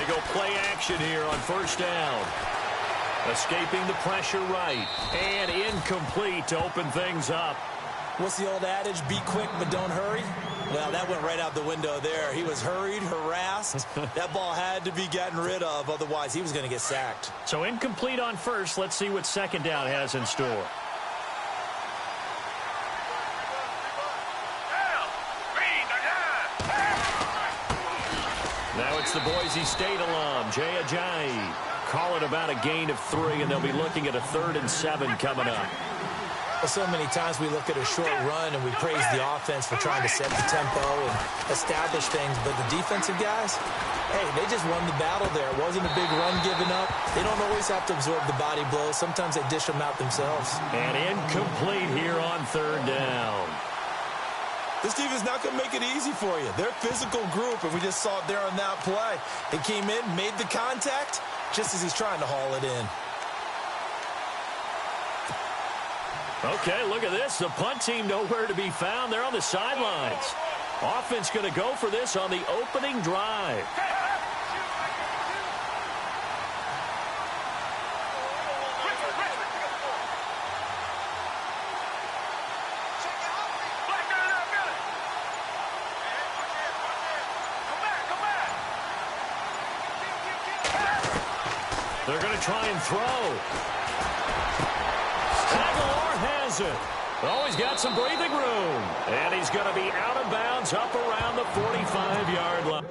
go play action here on first down. Escaping the pressure right. And incomplete to open things up. What's the old adage? Be quick, but don't hurry. Well, that went right out the window there. He was hurried, harassed. That ball had to be gotten rid of. Otherwise, he was going to get sacked. So incomplete on first. Let's see what second down has in store. Now it's the Boise State alum, Jay Ajayi. Call it about a gain of 3, and they'll be looking at a 3rd and 7 coming up. Well, so many times we look at a short run and we praise the offense for trying to set the tempo and establish things. But the defensive guys, hey, they just won the battle there. It wasn't a big run given up. They don't always have to absorb the body blows. Sometimes they dish them out themselves. And incomplete here on 3rd down. This team is not going to make it easy for you. They're a physical group, and we just saw it there on that play. They came in, made the contact, just as he's trying to haul it in. Okay, look at this. The punt team nowhere to be found. They're on the sidelines. Offense going to go for this on the opening drive. They're going to try and throw. Has it. Oh, he's got some breathing room. And he's going to be out of bounds up around the 45-yard line.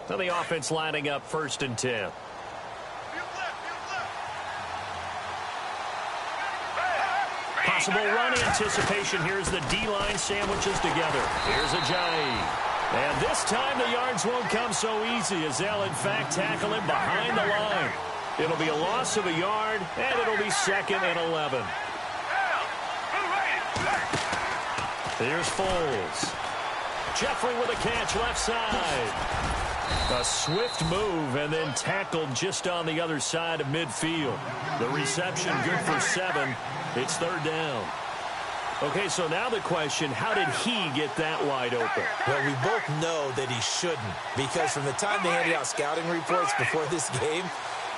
So the offense lining up 1st and 10. Possible run anticipation. Here's the D-line sandwiches together. Here's Ajayi. And this time the yards won't come so easy as they'll in fact tackle him behind the line. It'll be a loss of a yard, and it'll be 2nd and 11. Here's Foles. Jeffrey with a catch left side. A swift move and then tackled just on the other side of midfield. The reception good for 7. It's 3rd down. Okay, so now the question, how did he get that wide open? Well, we both know that he shouldn't, because from the time they handed out scouting reports before this game,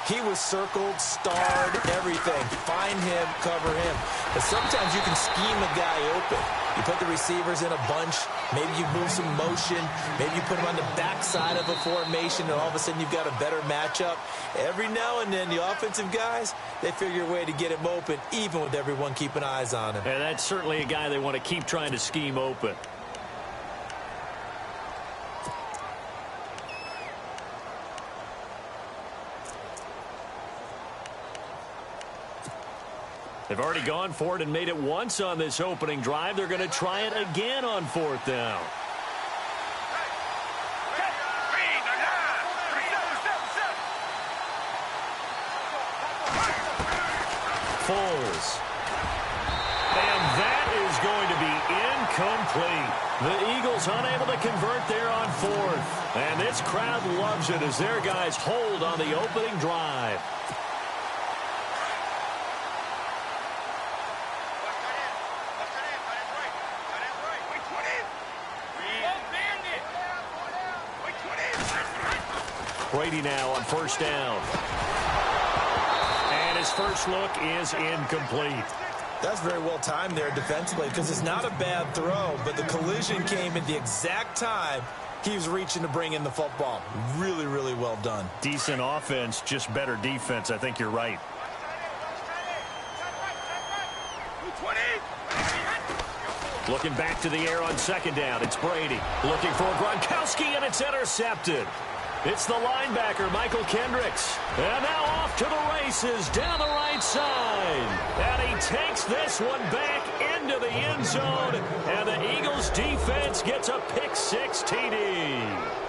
he was circled, starred, everything. Find him, cover him. But sometimes you can scheme a guy open. You put the receivers in a bunch. Maybe you move some motion. Maybe you put them on the backside of a formation, and all of a sudden you've got a better matchup. Every now and then, the offensive guys, they figure a way to get him open, even with everyone keeping eyes on him. And that's certainly a guy they want to keep trying to scheme open. They've already gone for it and made it once on this opening drive. They're going to try it again on 4th down. Foles. And that is going to be incomplete. The Eagles unable to convert there on 4th. And this crowd loves it as their guys hold on the opening drive. Brady now on 1st down. And his first look is incomplete. That's very well timed there defensively, because it's not a bad throw, but the collision came at the exact time he was reaching to bring in the football. Really, really well done. Decent offense, just better defense. I think you're right. Looking back to the air on second down. It's Brady. Looking for Gronkowski, and it's intercepted. It's the linebacker, Michael Kendricks. And now off to the races down the right side. And he takes this one back into the end zone. And the Eagles defense gets a pick-6 TD.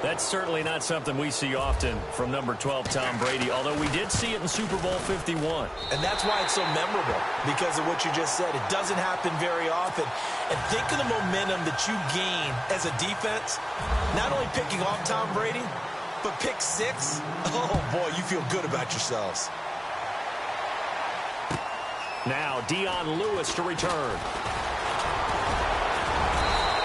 That's certainly not something we see often from number 12, Tom Brady, although we did see it in Super Bowl 51. And that's why it's so memorable, because of what you just said. It doesn't happen very often. And think of the momentum that you gain as a defense, not only picking off Tom Brady, but pick 6. Oh, boy, you feel good about yourselves. Now, Dion Lewis to return.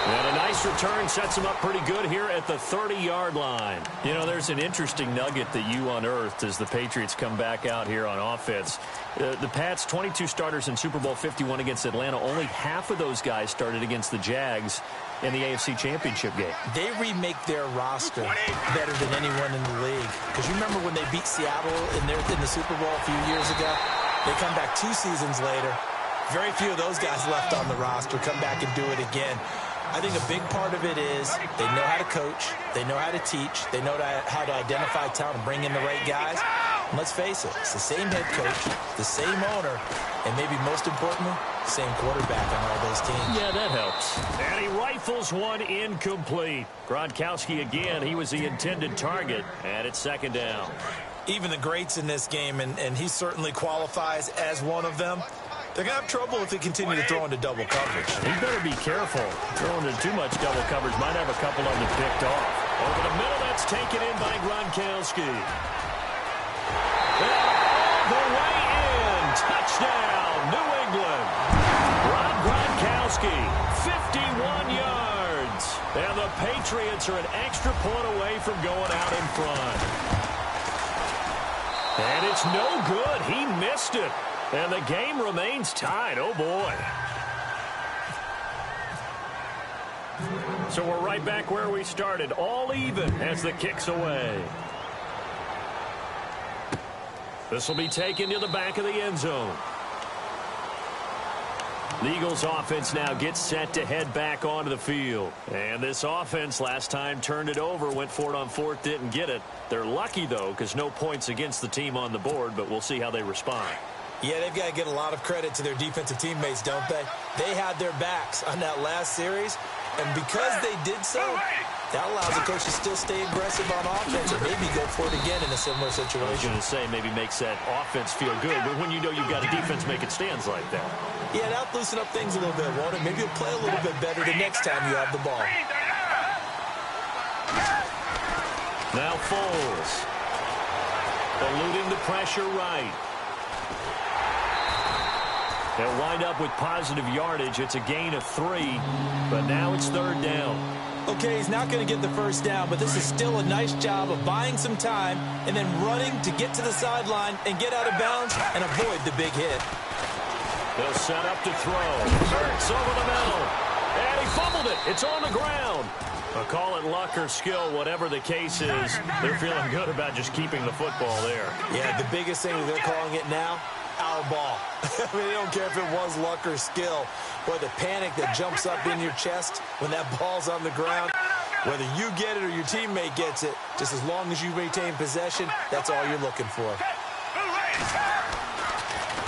And a nice return sets him up pretty good here at the 30-yard line. You know, there's an interesting nugget that you unearthed as the Patriots come back out here on offense. The Pats, 22 starters in Super Bowl 51 against Atlanta. Only half of those guys started against the Jags in the AFC Championship game. They remake their roster better than anyone in the league. Because you remember when they beat Seattle in the Super Bowl a few years ago? They come back 2 seasons later. Very few of those guys left on the roster. Come back and do it again. I think a big part of it is they know how to coach, they know how to teach, they know how to identify talent and bring in the right guys. And let's face it, it's the same head coach, the same owner, and maybe most importantly, same quarterback on all those teams. Yeah, that helps. And he rifles one incomplete. Gronkowski again, he was the intended target, and it's second down. Even the greats in this game, and he certainly qualifies as one of them, they're going to have trouble if they continue to throw into double coverage. He better be careful. Throwing into too much double coverage might have a couple of them picked off. Over the middle, that's taken in by Gronkowski. And all the way in. Touchdown, New England. Rob Gronkowski, 51 yards. And the Patriots are an extra point away from going out in front. And it's no good. He missed it. And the game remains tied. Oh, boy. So we're right back where we started. All even as the kick's away. This will be taken to the back of the end zone. The Eagles offense now gets set to head back onto the field. And this offense last time turned it over, went for it on fourth, didn't get it. They're lucky, though, because no points against the team on the board, but we'll see how they respond. Yeah, they've got to get a lot of credit to their defensive teammates, don't they? They had their backs on that last series, and because they did so, that allows the coach to still stay aggressive on offense and maybe go for it again in a similar situation. I was going to say maybe makes that offense feel good, but when you know you've got a defense making stands like that. Yeah, that'll loosen up things a little bit, won't it? Maybe you'll play a little bit better the next time you have the ball. Now Foles. Eluding the pressure right. They'll wind up with positive yardage. It's a gain of 3, but now it's third down. Okay, he's not going to get the first down, but this is still a nice job of buying some time and then running to get to the sideline and get out of bounds and avoid the big hit. They'll set up to throw. Hurts over the middle. And he fumbled it. It's on the ground. Call it luck or skill, whatever the case is. They're feeling good about just keeping the football there. Yeah, the biggest thing that they're calling it now, our ball. I mean, they don't care if it was luck or skill. Or the panic that jumps up in your chest when that ball's on the ground. Whether you get it or your teammate gets it, just as long as you maintain possession, that's all you're looking for.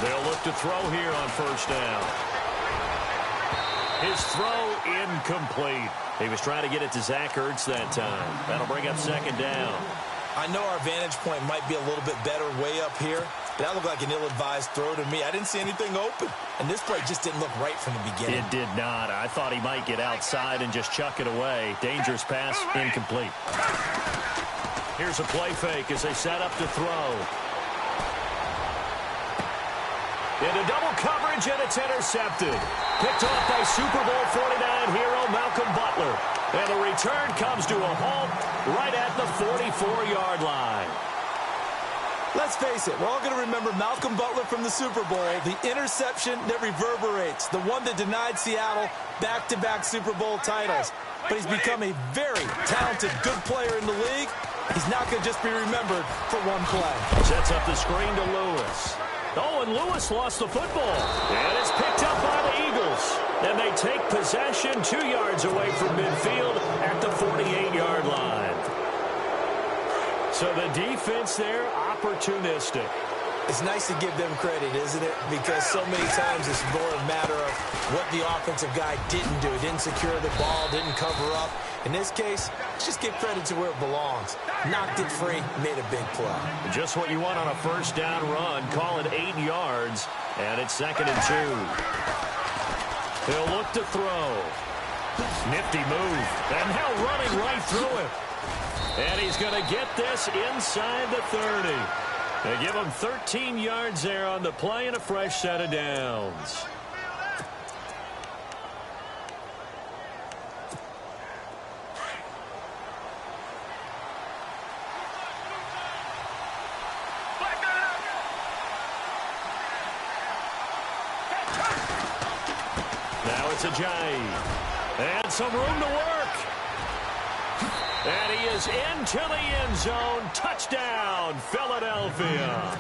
They'll look to throw here on first down. His throw incomplete. He was trying to get it to Zach Ertz that time. That'll bring up second down. I know our vantage point might be a little bit better way up here, but that looked like an ill-advised throw to me. I didn't see anything open, and this play just didn't look right from the beginning. It did not. I thought he might get outside and just chuck it away. Dangerous pass, incomplete. Here's a play fake as they set up to throw. Into double coverage, and it's intercepted. Picked off by Super Bowl 49 hero Malcolm Butler. And the return comes to a halt right at the 44-yard line. Let's face it, we're all going to remember Malcolm Butler from the Super Bowl, the interception that reverberates, the one that denied Seattle back-to-back Super Bowl titles. But he's become a very talented, good player in the league. He's not going to just be remembered for one play. Sets up the screen to Lewis. Oh, and Lewis lost the football. And it's picked up by the Eagles. And they take possession 2 yards away from midfield at the 48-yard line. So the defense there, opportunistic. It's nice to give them credit, isn't it? Because so many times it's more a matter of what the offensive guy didn't do. Didn't secure the ball, didn't cover up. In this case, just give credit to where it belongs. Knocked it free, made a big play. Just what you want on a first down run. Call it 8 yards, and it's 2nd and 2. He'll look to throw. Nifty move, and now running right through him. And he's going to get this inside the 30. They give him 13 yards there on the play and a fresh set of downs. Now it's Ajayi. And some room to work. And he is into the end zone. Touchdown, Philadelphia.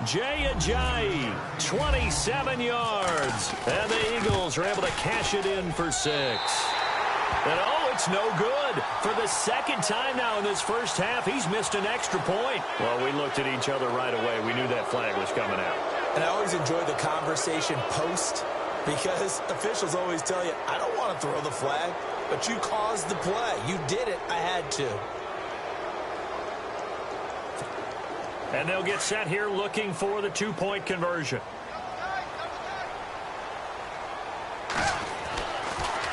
Jay Ajayi, 27 yards. And the Eagles are able to cash it in for 6. And, oh, it's no good. For the second time now in this first half, he's missed an extra point. Well, we looked at each other right away. We knew that flag was coming out. And I always enjoy the conversation post because officials always tell you, I don't want to throw the flag. But you caused the play. You did it. I had to. And they'll get set here looking for the 2-point conversion.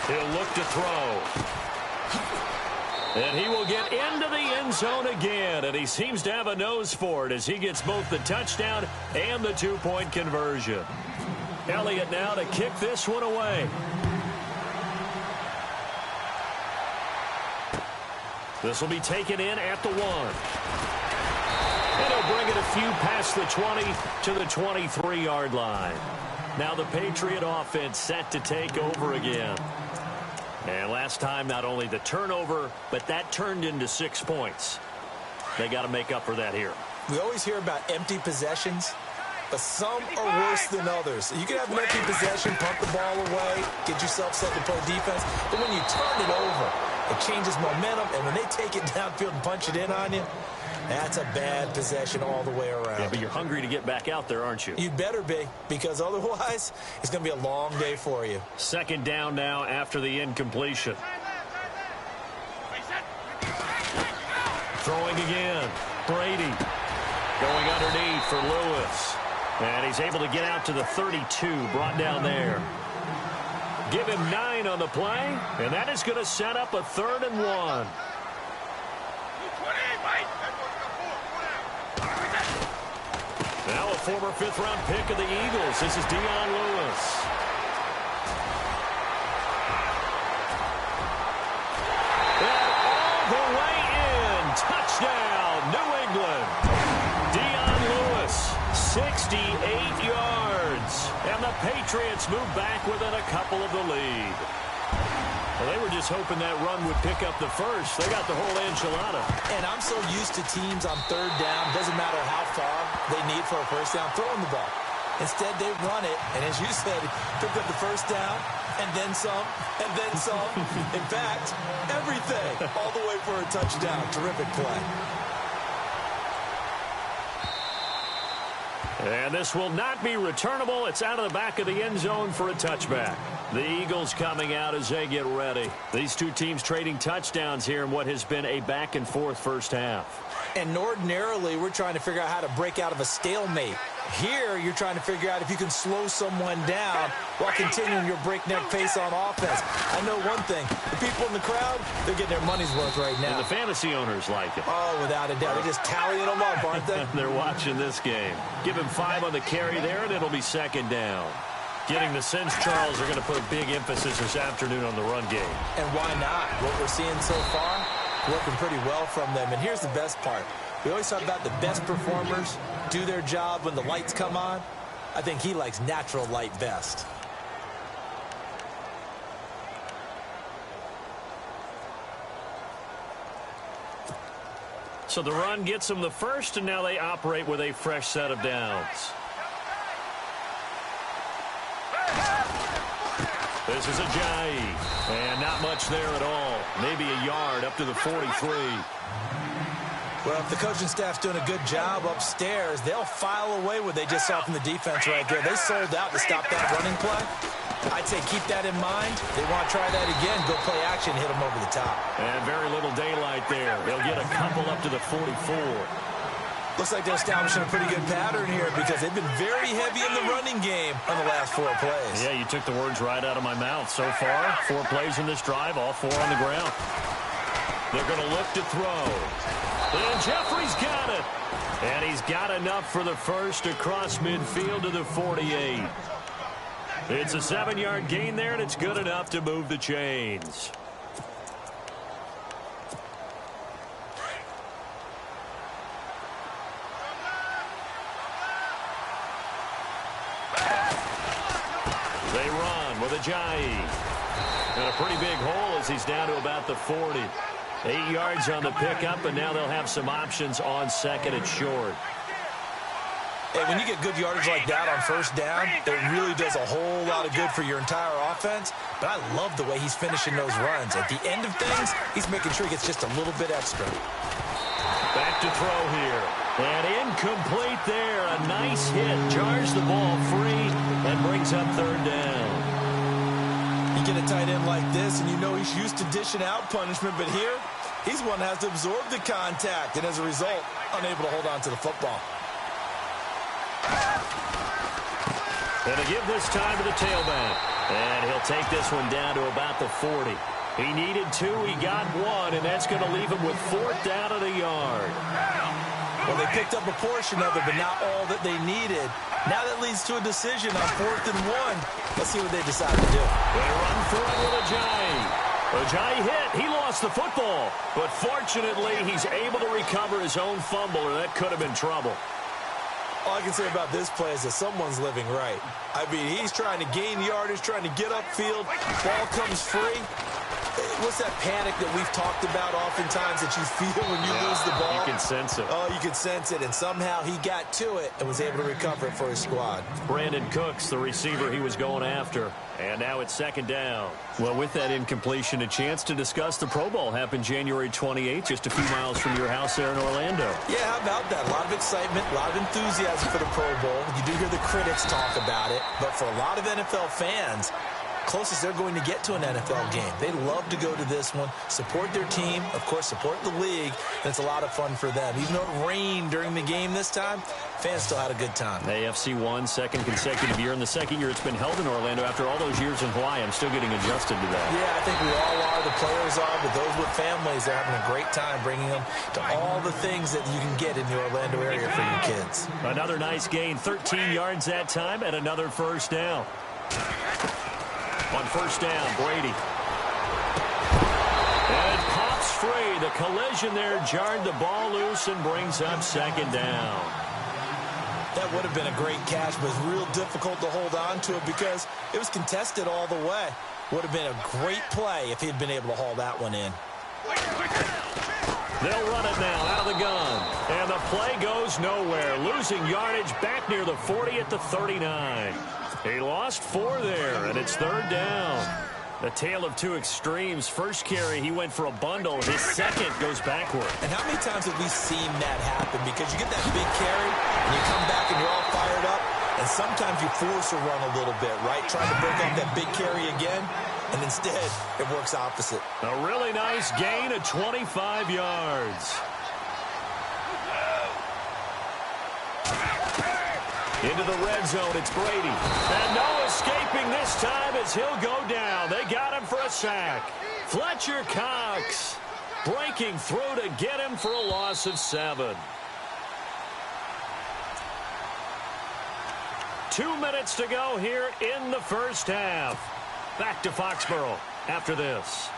He'll look to throw. And he will get into the end zone again. And he seems to have a nose for it as he gets both the touchdown and the 2-point conversion. Elliott now to kick this one away. This will be taken in at the 1. And he'll bring it a few past the 20 to the 23-yard line. Now the Patriot offense set to take over again. And last time, not only the turnover, but that turned into 6 points. They got to make up for that here. We always hear about empty possessions, but some are worse than others. You can have an empty possession, pump the ball away, get yourself set to play defense, but when you turn it over, it changes momentum, and when they take it downfield and punch it in on you, that's a bad possession all the way around. Yeah, but you're hungry to get back out there, aren't you? You'd better be, because otherwise, it's going to be a long day for you. 2nd down now after the incompletion. Throwing again. Brady going underneath for Lewis. And he's able to get out to the 32, brought down there. Give him 9 on the play, and that is going to set up a 3rd and 1. Now a former 5th-round pick of the Eagles. This is Dion Lewis. And all the way in. Touchdown, New England. Dion Lewis, 68 yards. And the Patriots move back within a couple of the lead. Well, they were just hoping that run would pick up the first. They got the whole enchilada. And I'm so used to teams on 3rd down, doesn't matter how far they need for a first down, throwing the ball. Instead, they run it, and as you said, pick up the first down, and then some, and then some. In fact, everything, all the way for a touchdown. Terrific play. And this will not be returnable. It's out of the back of the end zone for a touchback. The Eagles coming out as they get ready. These two teams trading touchdowns here in what has been a back-and-forth first half. And ordinarily, we're trying to figure out how to break out of a stalemate. Here, you're trying to figure out if you can slow someone down while continuing your breakneck pace on offense. I know one thing. The people in the crowd, they're getting their money's worth right now. And the fantasy owners like it. Oh, without a doubt. They're just tallying them up, aren't they? They're watching this game. Give him 5 on the carry there, and it'll be 2nd down. Getting the sense Charles are going to put a big emphasis this afternoon on the run game. And why not? What we're seeing so far, working pretty well from them. And here's the best part. We always talk about the best performers do their job when the lights come on. I think he likes natural light best. So the run gets them the first, and now they operate with a fresh set of downs. This is Ajayi, and not much there at all. Maybe a yard up to the 43. Well, if the coaching staff's doing a good job upstairs, they'll file away what they just saw from the defense right there. They sold out to stop that running play. I'd say keep that in mind. They want to try that again. Go play action, hit them over the top. And very little daylight there. They'll get a couple up to the 44. Looks like they're establishing a pretty good pattern here because they've been very heavy in the running game on the last 4 plays. Yeah, you took the words right out of my mouth. So far, 4 plays in this drive, all 4 on the ground. They're going to look to throw. And Jeffrey's got it. And he's got enough for the first across midfield to the 48. It's a 7-yard gain there, and it's good enough to move the chains. They run with Ajayi. And a pretty big hole as he's down to about the 40. 8 yards on the pickup, and now they'll have some options on second and short. Hey, when you get good yardage like that on first down, it really does a whole lot of good for your entire offense. But I love the way he's finishing those runs. At the end of things, he's making sure he gets just a little bit extra. Back to throw here. And incomplete there. A nice hit. Jars the ball free and brings up third down. You get a tight end like this, and you know he's used to dishing out punishment. But here, he's one that has to absorb the contact. And as a result, unable to hold on to the football. And to give this time to the tailback. And he'll take this one down to about the 40. He needed 2, he got 1, and that's going to leave him with 4th down at a yard. Well, they picked up a portion of it, but not all that they needed. Now that leads to a decision on 4th and 1. Let's see what they decide to do. They run for it with Ajayi. Ajayi hit. He lost the football. But fortunately, he's able to recover his own fumble, or that could have been trouble. All I can say about this play is that someone's living right. I mean, he's trying to gain yardage, trying to get upfield. Ball comes free. What's that panic that we've talked about oftentimes that you feel when you lose the ball? You can sense it. Oh, you can sense it, and somehow he got to it and was able to recover it for his squad. Brandon Cooks, the receiver he was going after. And now it's 2nd down. Well, with that incompletion, a chance to discuss the Pro Bowl happened January 28th, just a few miles from your house there in Orlando. Yeah, how about that? A lot of excitement, a lot of enthusiasm for the Pro Bowl. You do hear the critics talk about it, but for a lot of NFL fans, closest they're going to get to an NFL game. They love to go to this one, support their team, of course, support the league, and it's a lot of fun for them. Even though it rained during the game this time, fans still had a good time. AFC won, 2nd consecutive year, and the 2nd year it's been held in Orlando after all those years in Hawaii. I'm still getting adjusted to that. Yeah, I think we all are. The players are, but those with families, they're having a great time bringing them to all the things that you can get in the Orlando area for your kids. Another nice gain, 13 yards that time, and another 1st down. On 1st down, Brady. And it pops free. The collision there jarred the ball loose and brings up 2nd down. That would have been a great catch, but it was real difficult to hold on to it because it was contested all the way. Would have been a great play if he had been able to haul that one in. They'll run it now out of the gun. And the play goes nowhere. Losing yardage back near the 40 at the 39. He lost 4 there, and it's 3rd down. The tale of 2 extremes. First carry, he went for a bundle. His second goes backward. And how many times have we seen that happen? Because you get that big carry, and you come back and you're all fired up, and sometimes you force a run a little bit, right? Trying to break up that big carry again, and instead it works opposite. A really nice gain of 25 yards. Into the red zone, it's Brady. And no escaping this time as he'll go down. They got him for a sack. Fletcher Cox breaking through to get him for a loss of 7. 2 minutes to go here in the first half. Back to Foxborough after this.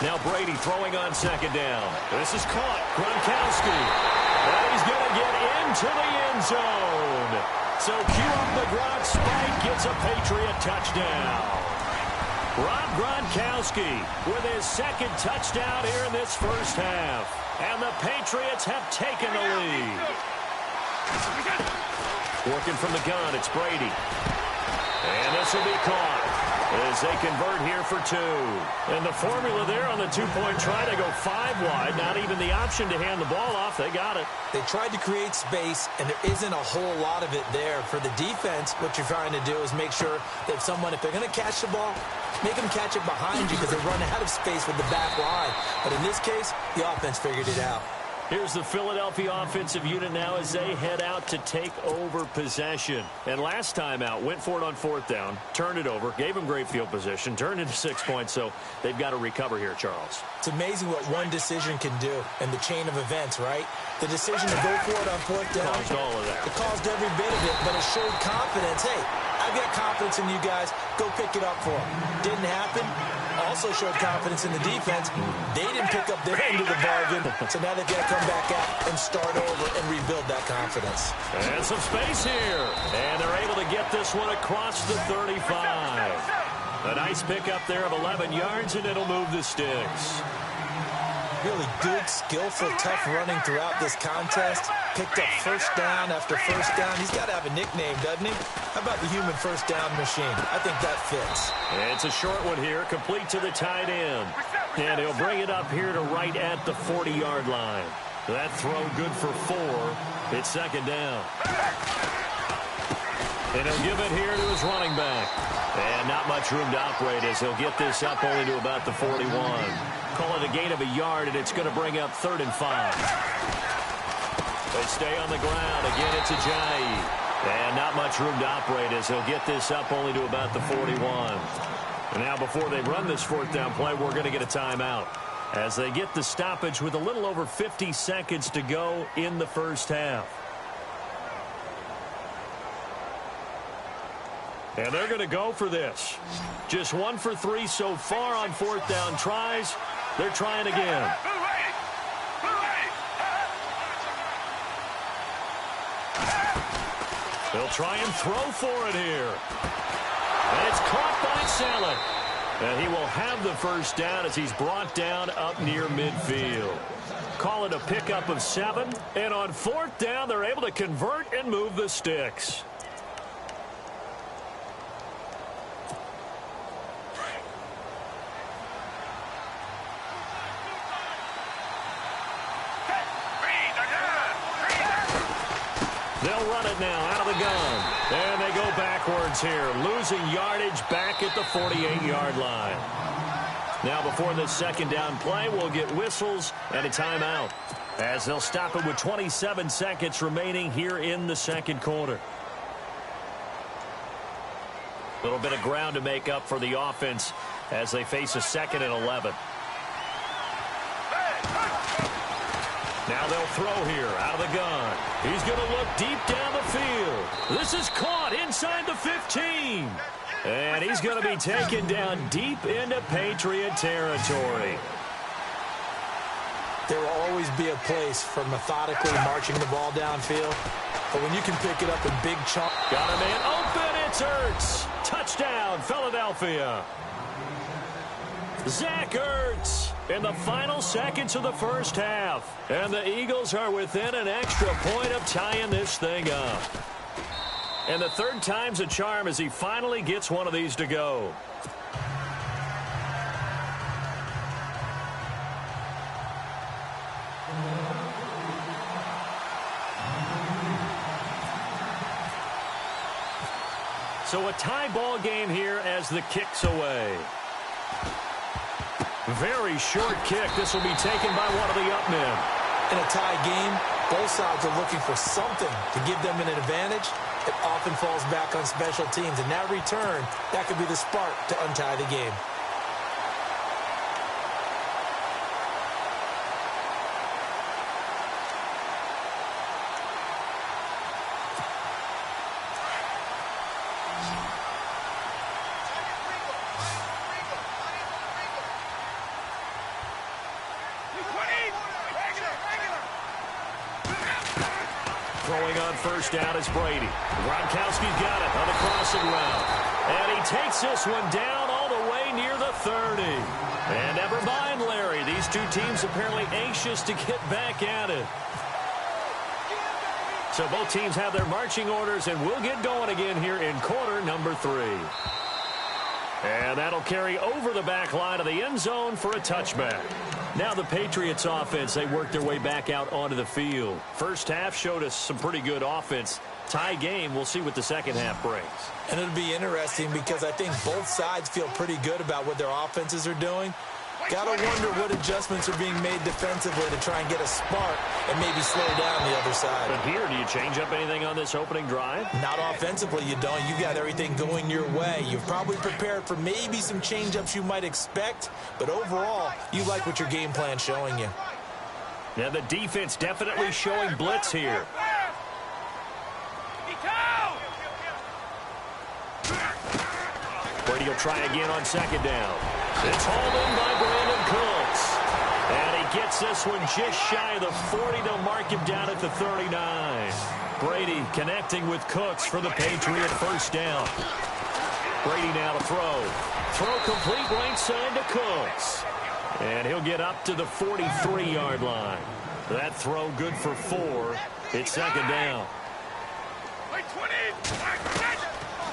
Now Brady throwing on 2nd down. This is caught. Gronkowski. And he's going to get into the end zone. So cue up the Gronk spike. Gets a Patriot touchdown. Rob Gronkowski with his second touchdown here in this first half. And the Patriots have taken the lead. Working from the gun, it's Brady. And this will be caught as they convert here for two. And the formula there on the two-point try to go 5 wide. Not even the option to hand the ball off. They got it. They tried to create space, and there isn't a whole lot of it there. For the defense, what you're trying to do is make sure that if they're going to catch the ball, make them catch it behind you because they run out of space with the back line. But in this case, the offense figured it out. Here's the Philadelphia offensive unit now as they head out to take over possession. And last time out, went for it on 4th down, turned it over, gave them great field position, turned into 6 points, so they've got to recover here, Charles. It's amazing what one decision can do in the chain of events, right? The decision to go for it on 4th down. Caused all of that. It caused every bit of it, but it showed confidence. Hey, I've got confidence in you guys. Go pick it up for them. Didn't happen. Also showed confidence in the defense. They didn't pick up their end of the bargain, so now they've got to come back out and start over and rebuild that confidence. And some space here. And they're able to get this one across the 35. A nice pickup there of 11 yards, and it'll move the sticks. Really good, skillful, tough running throughout this contest. Picked up first down after first down. He's got to have a nickname, doesn't he? How about the human first down machine? I think that fits. It's a short one here, complete to the tight end. And he'll bring it up here to right at the 40-yard line. That throw good for 4. It's second down. And he'll give it here to his running back. And not much room to operate as he'll get this up only to about the 41. Call it a gain of a yard, and it's going to bring up 3rd and 5. They stay on the ground. Again, it's Ajayi. And not much room to operate as he'll get this up only to about the 41. And now before they run this 4th down play, we're going to get a timeout as they get the stoppage with a little over 50 seconds to go in the first half. And they're going to go for this. Just 1 for 3 so far on 4th down tries. They're trying again. They'll try and throw for it here. And it's caught by Saleh. And he will have the first down as he's brought down up near midfield. Call it a pickup of 7. And on 4th down, they're able to convert and move the sticks. They'll run it now out of the gun. And they go backwards here, losing yardage back at the 48-yard line. Now before this second down play, we'll get whistles and a timeout as they'll stop it with 27 seconds remaining here in the second quarter. A little bit of ground to make up for the offense as they face a 2nd and 11. Now they'll throw here out of the gun. He's going to look deep down the field. This is caught inside the 15. And he's going to be taken down deep into Patriot territory. There will always be a place for methodically marching the ball downfield. But when you can pick it up in big chunks. Got a man open. It's Ertz. Touchdown, Philadelphia. Zach Ertz in the final seconds of the first half. And the Eagles are within an extra point of tying this thing up. And the 3rd time's a charm as he finally gets one of these to go. So a tie ball game here as the kick's away. Very short kick. This will be taken by one of the up men. In a tie game, both sides are looking for something to give them an advantage. It often falls back on special teams. And that return, that could be the spark to untie the game. Throwing on first down is Brady. Gronkowski's got it on the crossing route. And he takes this one down all the way near the 30. And never mind, Larry. These two teams apparently anxious to get back at it. So both teams have their marching orders, and we'll get going again here in quarter number 3. And that'll carry over the back line of the end zone for a touchback. Now the Patriots offense, they work their way back out onto the field. First half showed us some pretty good offense. Tie game, we'll see what the second half brings. And it'll be interesting because I think both sides feel pretty good about what their offenses are doing. Got to wonder what adjustments are being made defensively to try and get a spark and maybe slow down the other side. But here, do you change up anything on this opening drive? Not offensively, you don't. You got everything going your way. You've probably prepared for maybe some change-ups you might expect, but overall, you like what your game plan's showing you. Yeah, the defense definitely showing blitz here. Brady will try again on second down. It's hauled in by Brandon Cooks. And he gets this one just shy of the 40. They'll mark him down at the 39. Brady connecting with Cooks for the Patriot first down. Brady now to throw. Throw complete right side to Cooks. And he'll get up to the 43-yard line. That throw good for 4. It's second down.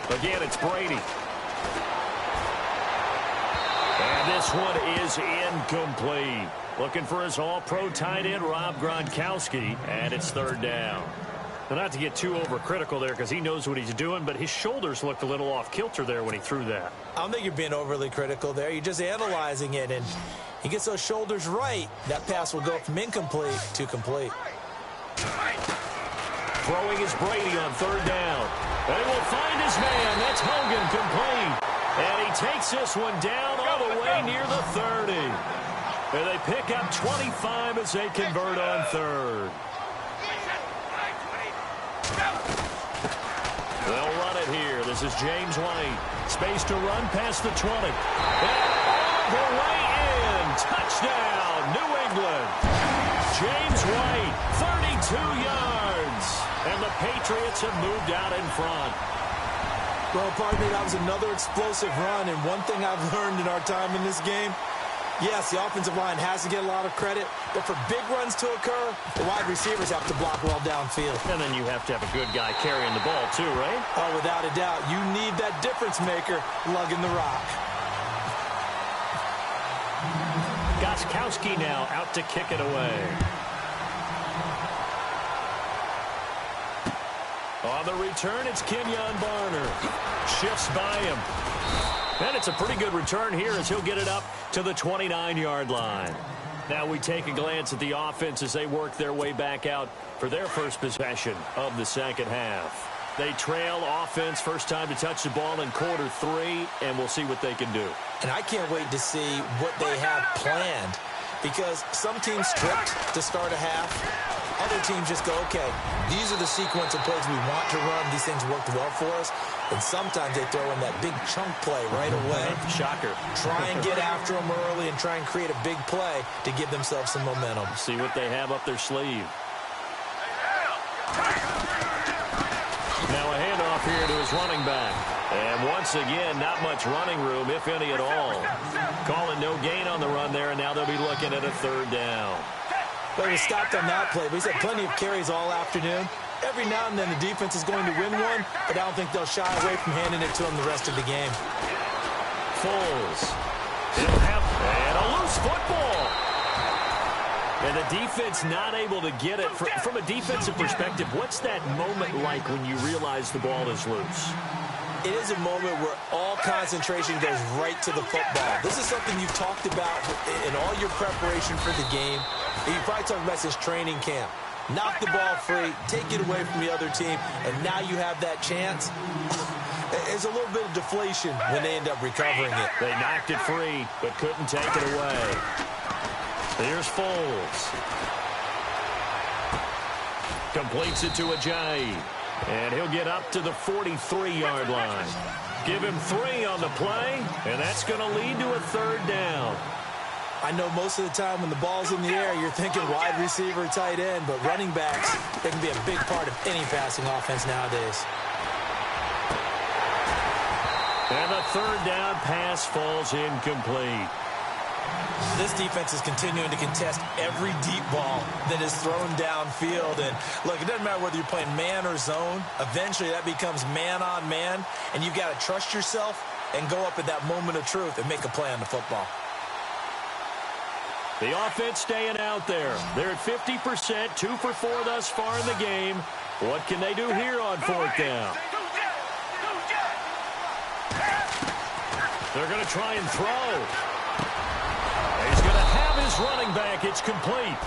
Again, it's Brady. And this one is incomplete. Looking for his all-pro tight end, Rob Gronkowski, and it's third down. Now, not to get too overcritical there because he knows what he's doing, but his shoulders looked a little off-kilter there when he threw that. I don't think you're being overly critical there. You're just analyzing it, and he gets those shoulders right. That pass will go from incomplete to complete. Throwing is Brady on third down. They will find his man. That's Hogan, complete. And he takes this one down all the way near the 30. And they pick up 25 as they convert on third. They'll run it here. This is James White. Space to run past the 20. And all the way in. Touchdown, New England. James White, 32 yards. And the Patriots have moved out in front. Well, pardon me, that was another explosive run, and one thing I've learned in our time in this game, yes, the offensive line has to get a lot of credit, but for big runs to occur, the wide receivers have to block well downfield. And then you have to have a good guy carrying the ball too, right? Oh, without a doubt. You need that difference maker lugging the rock. Gronkowski now out to kick it away. On the return, it's Kenyon Barner. Shifts by him. And it's a pretty good return here as he'll get it up to the 29-yard line. Now we take a glance at the offense as they work their way back out for their first possession of the second half. They trail offense, first time to touch the ball in quarter 3, and we'll see what they can do. And I can't wait to see what they have planned, because some teams script to start a half. Other teams just go, okay, these are the sequence of plays we want to run. These things worked well for us. And sometimes they throw in that big chunk play right away. Shocker. Try and get after them early and try and create a big play to give themselves some momentum. See what they have up their sleeve. Now a handoff here to his running back. And once again, not much running room, if any at all. Calling no gain on the run there, and now they'll be looking at a third down. Well, he was stopped on that play, but he's had plenty of carries all afternoon. Every now and then the defense is going to win one, but I don't think they'll shy away from handing it to him the rest of the game. Foles. He'll have and a loose football. And the defense not able to get it. From a defensive perspective, what's that moment like when you realize the ball is loose? It is a moment where all concentration goes right to the football. This is something you've talked about in all your preparation for the game. You probably talked about this training camp. Knock the ball free, take it away from the other team, and now you have that chance. There's a little bit of deflation when they end up recovering it. They knocked it free, but couldn't take it away. Here's Foles. Completes it to Ajayi. And he'll get up to the 43-yard line. Give him 3 on the play, and that's going to lead to a third down. I know most of the time when the ball's in the air, you're thinking wide receiver, tight end, but running backs, they can be a big part of any passing offense nowadays. And the third down pass falls incomplete. This defense is continuing to contest every deep ball that is thrown downfield. And, look, it doesn't matter whether you're playing man or zone. Eventually, that becomes man-on-man, and you've got to trust yourself and go up at that moment of truth and make a play on the football. The offense staying out there. They're at 50%, 2 for 4 thus far in the game. What can they do here on fourth down? They're going to try and throw. He's going to have his running back. It's complete.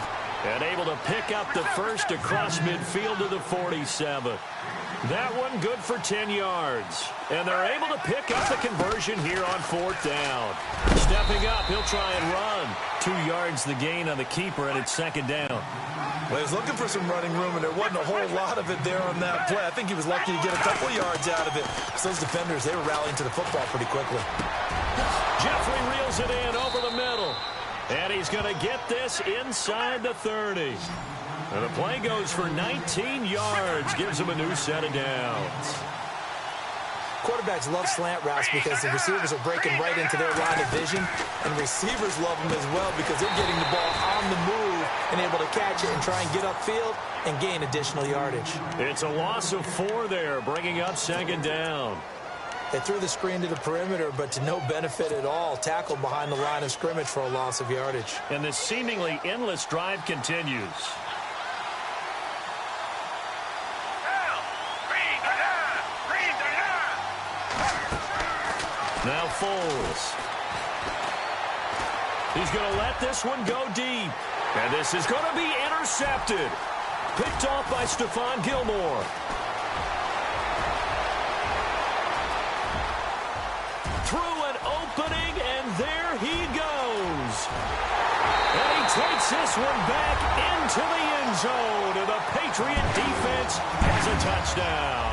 And able to pick up the first across midfield to the 47. That one good for 10 yards. And they're able to pick up the conversion here on fourth down. Stepping up, he'll try and run. 2 yards the gain on the keeper, and it's second down. Well, he was looking for some running room, and there wasn't a whole lot of it there on that play. I think he was lucky to get a couple of yards out of it. So those defenders, they were rallying to the football pretty quickly. Jeffrey reels it in over the middle. And he's going to get this inside the 30. And the play goes for 19 yards. Gives him a new set of downs. Quarterbacks love slant routes because the receivers are breaking right into their line of vision. And receivers love them as well because they're getting the ball on the move and able to catch it and try and get upfield and gain additional yardage. It's a loss of 4 there, bringing up second down. They threw the screen to the perimeter, but to no benefit at all. Tackled behind the line of scrimmage for a loss of yardage. And this seemingly endless drive continues. Now Foles. He's going to let this one go deep. And this is going to be intercepted. Picked off by Stephon Gilmore. Through an opening, and there he goes. And he takes this one back into the end zone. And the Patriot defense has a touchdown.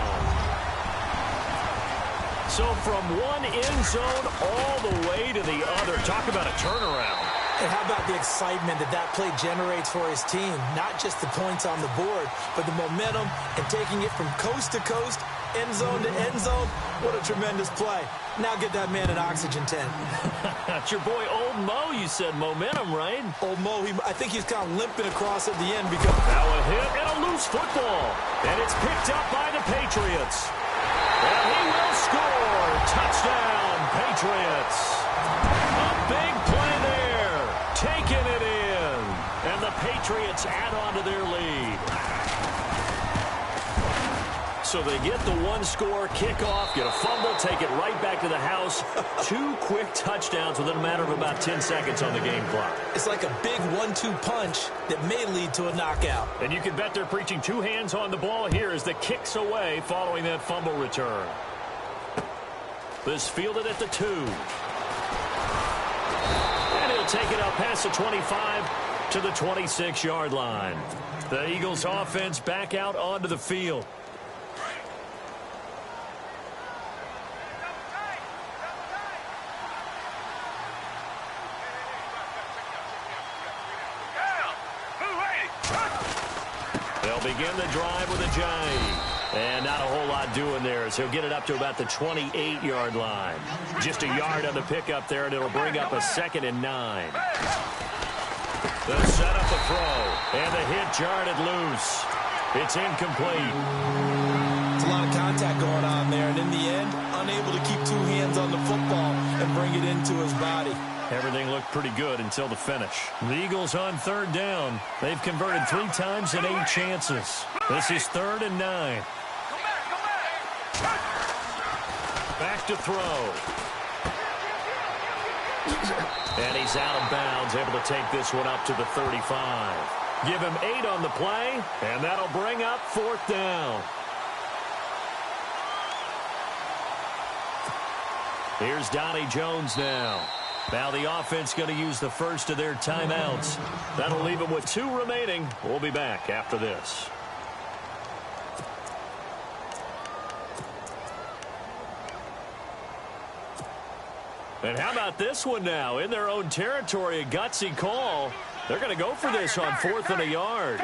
So from one end zone all the way to the other. Talk about a turnaround. And how about the excitement that play generates for his team? Not just the points on the board, but the momentum and taking it from coast to coast, end zone to end zone. What a tremendous play. Now get that man an oxygen tent. That's your boy Old Mo. You said momentum, right? Old Mo, I think he's kind of limping across at the end because... Now a hit and a loose football. And it's picked up by the Patriots. And he will score. Touchdown, Patriots. A big play there. Taking it in. And the Patriots add on to their lead. So they get the one-score kickoff, get a fumble, take it right back to the house. 2 quick touchdowns within a matter of about 10 seconds on the game clock. It's like a big 1-2 punch that may lead to a knockout. And you can bet they're preaching 2 hands on the ball here as the kick's away following that fumble return. This fielded at the 2. And he'll take it up past the 25 to the 26-yard line. The Eagles offense back out onto the field. They'll begin the drive with a jive. And not a whole lot doing there as he'll get it up to about the 28-yard line. Just a yard on the pickup there, and it'll bring up a 2nd and 9. They'll set up a throw, and the hit jarred it loose. It's incomplete. It's a lot of contact going on there, and in the end, unable to keep 2 hands on the football and bring it into his body. Everything looked pretty good until the finish. The Eagles on 3rd down. They've converted 3 times in 8 chances. This is 3rd and 9. Back to throw. And he's out of bounds, able to take this one up to the 35. Give him 8 on the play, and that'll bring up 4th down. Here's Donnie Jones now. Now the offense going to use the first of their timeouts. That'll leave them with 2 remaining. We'll be back after this. And how about this one now? In their own territory, a gutsy call. They're going to go for this on 4th and a yard.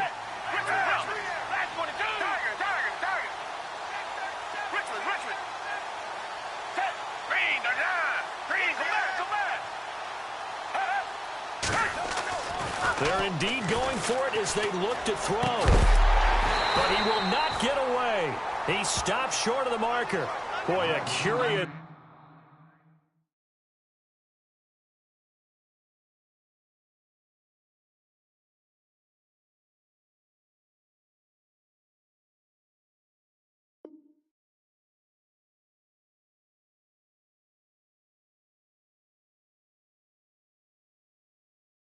They're indeed going for it as they look to throw. But he will not get away. He stopped short of the marker. Boy, a curious...